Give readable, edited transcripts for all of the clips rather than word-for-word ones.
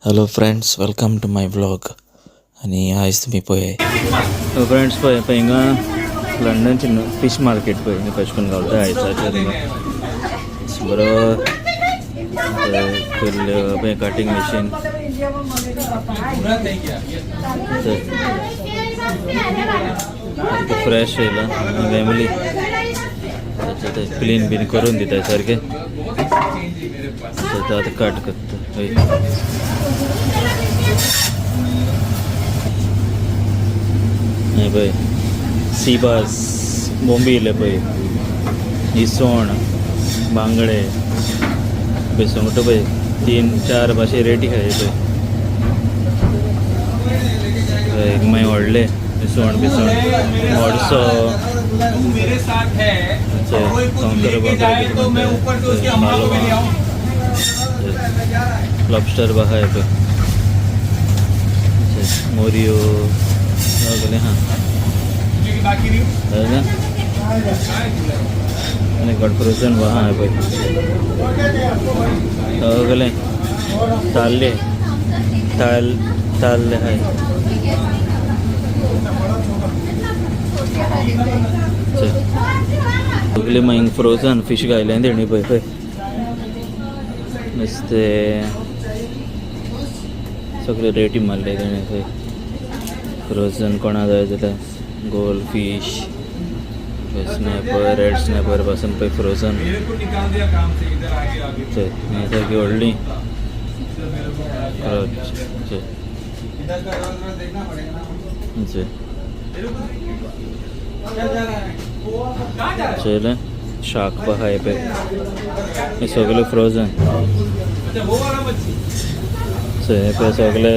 Hello friends, welcome to my vlog. आणि आयज तुम्ही पळय फ्रेंड्स पळय हिंगा लंडनचे फिश मार्केट पळय कशें करून गावता आयसाचेर हिंगा बरो पळय कटींग मशीन सारकें फ्रेश येयला फॅमिली क्लीन बीन करून दिता सारकें आतां कट करता पळय सीबास बोंबील पळय इसवण बांगडे पळय सुंगट पळय 3-4 भाशे रेटी आहाय पळय मागीर व्हडले इसवण बिसवण मोडसो शंकर लॉबस्टर बहा आहे पळय मोरियो सगळें हां आनी गडफ्रोजन बहा आहे पळय सगळें ताल्ले आहाय सगळे मागीर फ्रोजन फीश घायले तेणी पळय नुस्तें सगळे रेटी मारले तेणें खंय फ्रोजन कोणा जाय जाल्यार gold fish snapper red snapper पासून पळय फ्रोजन सारकी व्हडली चल शार्क पहा आहे पळय सगळे फ्रोजन हे पळय सगळे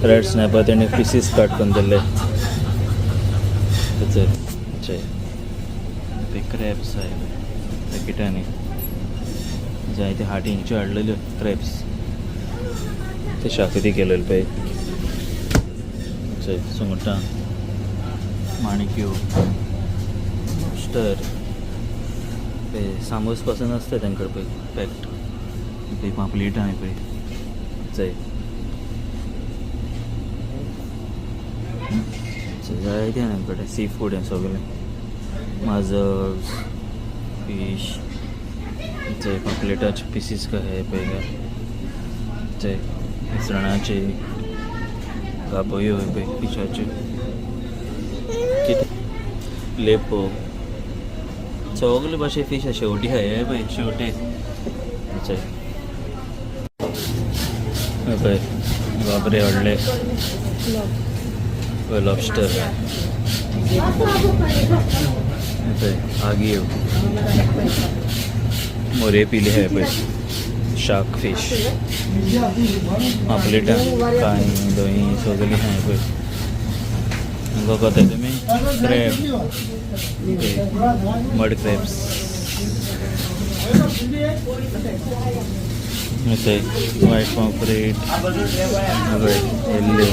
रेड स्नॅपर तेणे पीसीस कट करून दिले क्रॅब्स आहे पॅकेटांनी जायते हाटींचे हाडलेल्यो क्रॅब्स ते शाकोती केलेले पळय सुंगटां माणक्यो लॉबस्टर सामोस पासून आसता तांकडे पळय पॅक्ड पळय पापलेटां आहे पळय जायते तांकडे सी फूड आहे सगळें माजर्स फिश पापलेटाचे पीसीस काय आहे पळय इसवणाचे गाबयो आहे पळय फिशाचे लेपो सगळे भाशे फीश आहे शेवटी आहे पळय शेवटे पळय बाबरे व्हडले लॉबस्टर आगी मोरे पिले है पळय शार्क फीश पापलेटां कांय दोई सगळीं आहाय पळय कोता तुमी crab mud crabs white pomfret yellow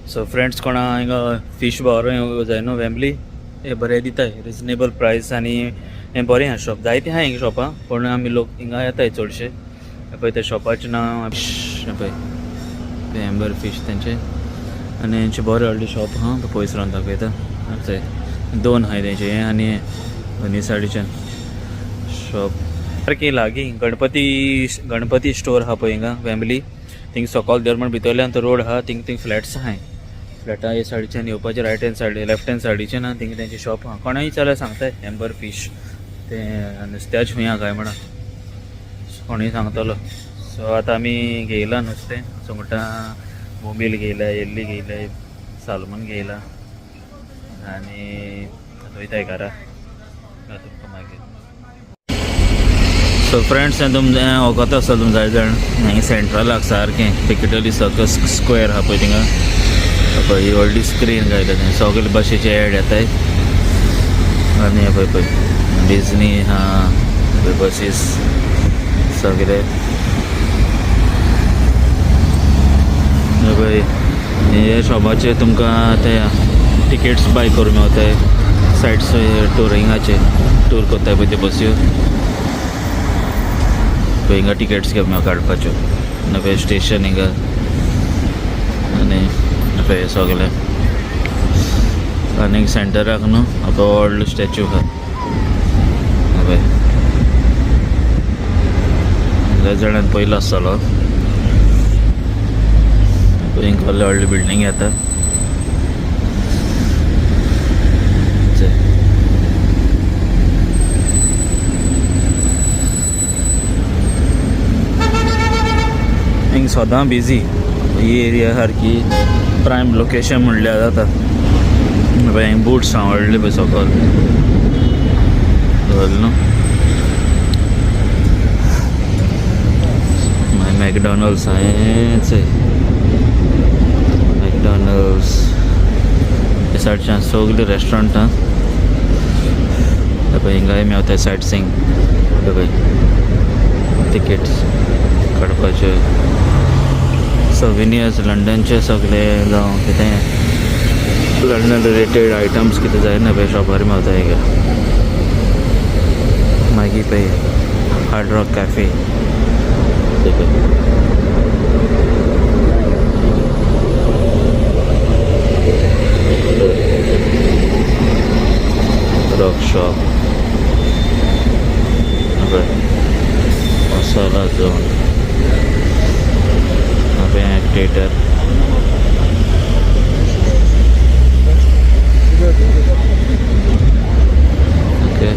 so friends कोणा हिंगा फीश बरो जाय न्हू फॅमिली हे बरें दिताय रिजनेबल प्रायस आनी हें बरें आहा शॉप जायते आहा हिंगा शॉपां पूण आमी लोक हिंगा येताय चडशे पळय त्या शॉपाचें नांव पळय एम्बर फीश तेंचे आनी हेंचे बरें व्हडलें शॉप आहा पयस रावन दाखयता चंय 2 आहाय तेंचे हें आनी हें दोनी सायडीच्यान शॉप सारकी लागीं गणपती स्टोर आहा पळय हिंगा फॅमिली थिंग सकयल देवळा भितरल्यान तो रोड आहा थिंग फ्लॅट्स आहाय फ्लॅटा हे सायडीच्यान येवपाचे right hand side left hand सायडीच्यान आहा थिंग तेंचे शॉप आहा कोणाय जाल्यार सांगताय एम्बर फीश ते नुस्त्याच खंय आहा काय म्हणा कोणीय सांगतलो सो आतां आमी घेयला नुस्तें सुंगटां बोंबील घेयला येल्ली घेयला सालमन घेयला आनी वयताय घरा तुमकां मागीर सो फ्रेंड्स तुमचें वोगोत आसा तुम जाय जाण हांगा सेंट्रलाक सारकें पिकेटली सर्कस स्क्वेअर आहा पळय थिंगा पळय व्हडली स्क्रीन घायला थंय सगळे भाशेचे एड येताय आनी पळय पळय डिजनी आहा बसीस सगळे पळय हे शॉपाचे तुमकां ते टिकेट्स बाय करूं मेवताय सायड्स टुरिंगाचे टूर कोत्ताय पळय त्यो बस्यो पळय हिंगा टिकेट्स घेवं मेळ काडपाच्यो नवे स्टेशन हिंगा आनी पळय सगळें आनीक सेंटराक न्हू आतां व्हडलो स्टॅच्यू आहा पळय लय जाणांनी पयलो आसतलो हिंगा व्हडली व्हडली बिल्डींग येता हिंग सदां बिजी ही एरिया सारकी प्रायम लोकेशन म्हणल्यार जाता पळय हिंग बुट्स आवडले पळय सकयल न्हू मागीर मॅकडॉनल्ड्स हेंच मॅकडॉनल्ड्स हे सायडच्यान सगलीं रेस्टॉरंटां पळय हिंगाय मेवताय सायट सींग पळय टिकेट्स काडपाचे सोविनियर्स लंडनचे सगळे जावं कितें लंडन रिलेटेड आयटम्स कितें जाय ना पळय शॉपार मेवताय हिंगा मागीर पळय hard rock cafe rock shop Masala zone theatre okay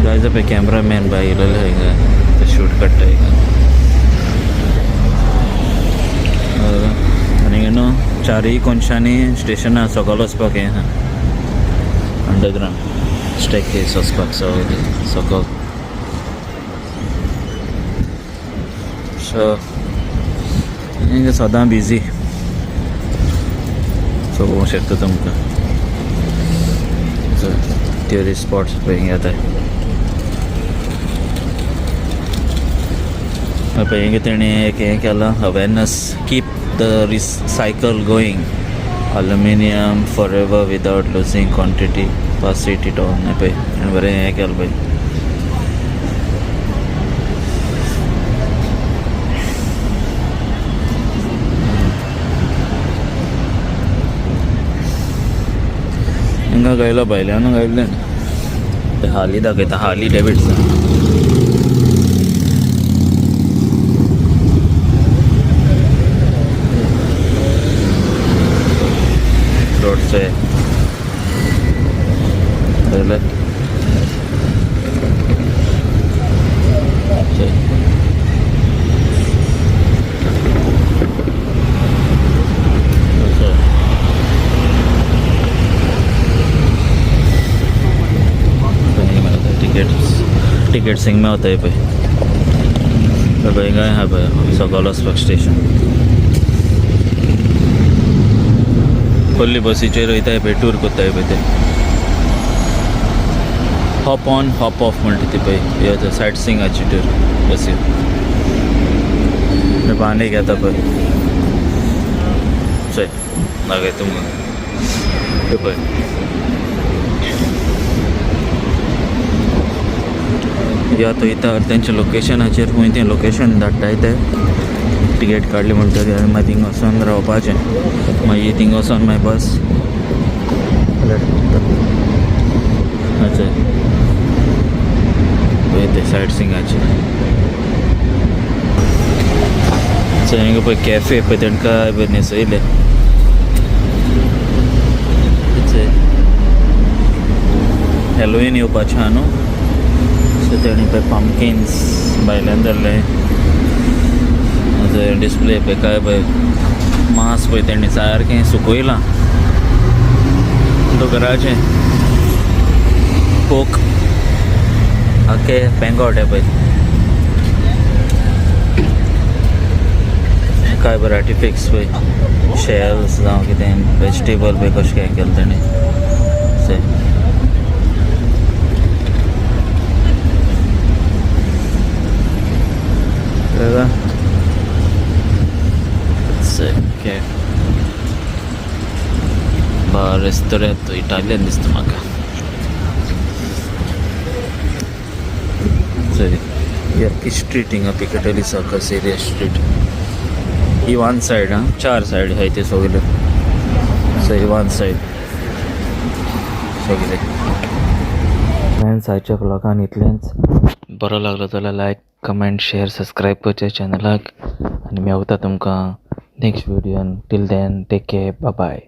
जायचं पळय कॅमेरामॅन बाय इल्लो हिंगा ते शूट काडटा हिंगा आनी हिंगा न्हू चारूय कोनशांनी स्टेशनां सकयल वचपाक हें आहा अंडरग्रावंड स्टॅकेस वचपाक सकयल सो हिंगा सदां बिजी चोवूंक शकता तुमकां ट्युरिस्ट स्पॉट्स पळय हिंगा येताय पळय हिंगा तेणी एक हें केलां awareness keep the cycle going aluminium forever without losing quantity pass it on पळय आनी बरें हें केलें पळय हिंगा गायला भायल्यान गायल्लें ते हाली दाखयता हाली डेविडसन रोडचे टिकेट्स हिंग मेवताय पळय हिंगा आहा पळय सकयल वचपाक स्टेशन खोल्ली बसीचेर वयताय पळय टूर कोत्ताय पळय ते हॉप ऑन हॉप ऑफ म्हणटा ती पळय हे सायट सिंगाची टूर बसी बांदेक येता पळय चय दाखय तुमकां पळय या तो इथं त्यांच्या लोकेशनाचेर खंय तें लोकेशन धाडटाय ते टिकेट काडली म्हणटकीर आनी मागीर थिंग वचोन रावपाचें मागीर थिंग वचोन मागीर बस अच्छा पळय ते सायट सिंगाचे हिंगा पळय कॅफे पळय तांकां न्हेसयले हॅलोवीन येवपाचें आहा न्हू सो तेणी पळय पम्पकिन्स भायल्यान धरले डिस्प्ले पळय काय पळय मांस पळय तेणी सारकें सुकयलां दोंगराचें पोक आख्खें पेंगोट हें पळय काय बरें आर्टिफिक्स पळय शेल्स जावं कितें वेजिटेबल पळय कशें हें केलें तेणी कॅफ बार रेस्टोरंट इटालियन दिसता म्हाका. की स्ट्रीट हिंगा पिकेटली सर्कस एरिया स्ट्रीट ही वन सायड हां 4 सायड आहाय ते सगळे. सो ही वन सायड सगळे. फ्रेंड्स आयच्या व्लॉगान इतलेंच. बरो लागलो जाल्यार लायक कमेंट शेअर सबस्क्राईब करचे चॅनलाक आनी मेवता तुमकां नेक्स्ट व्हिडियोन. Till then take care bye bye.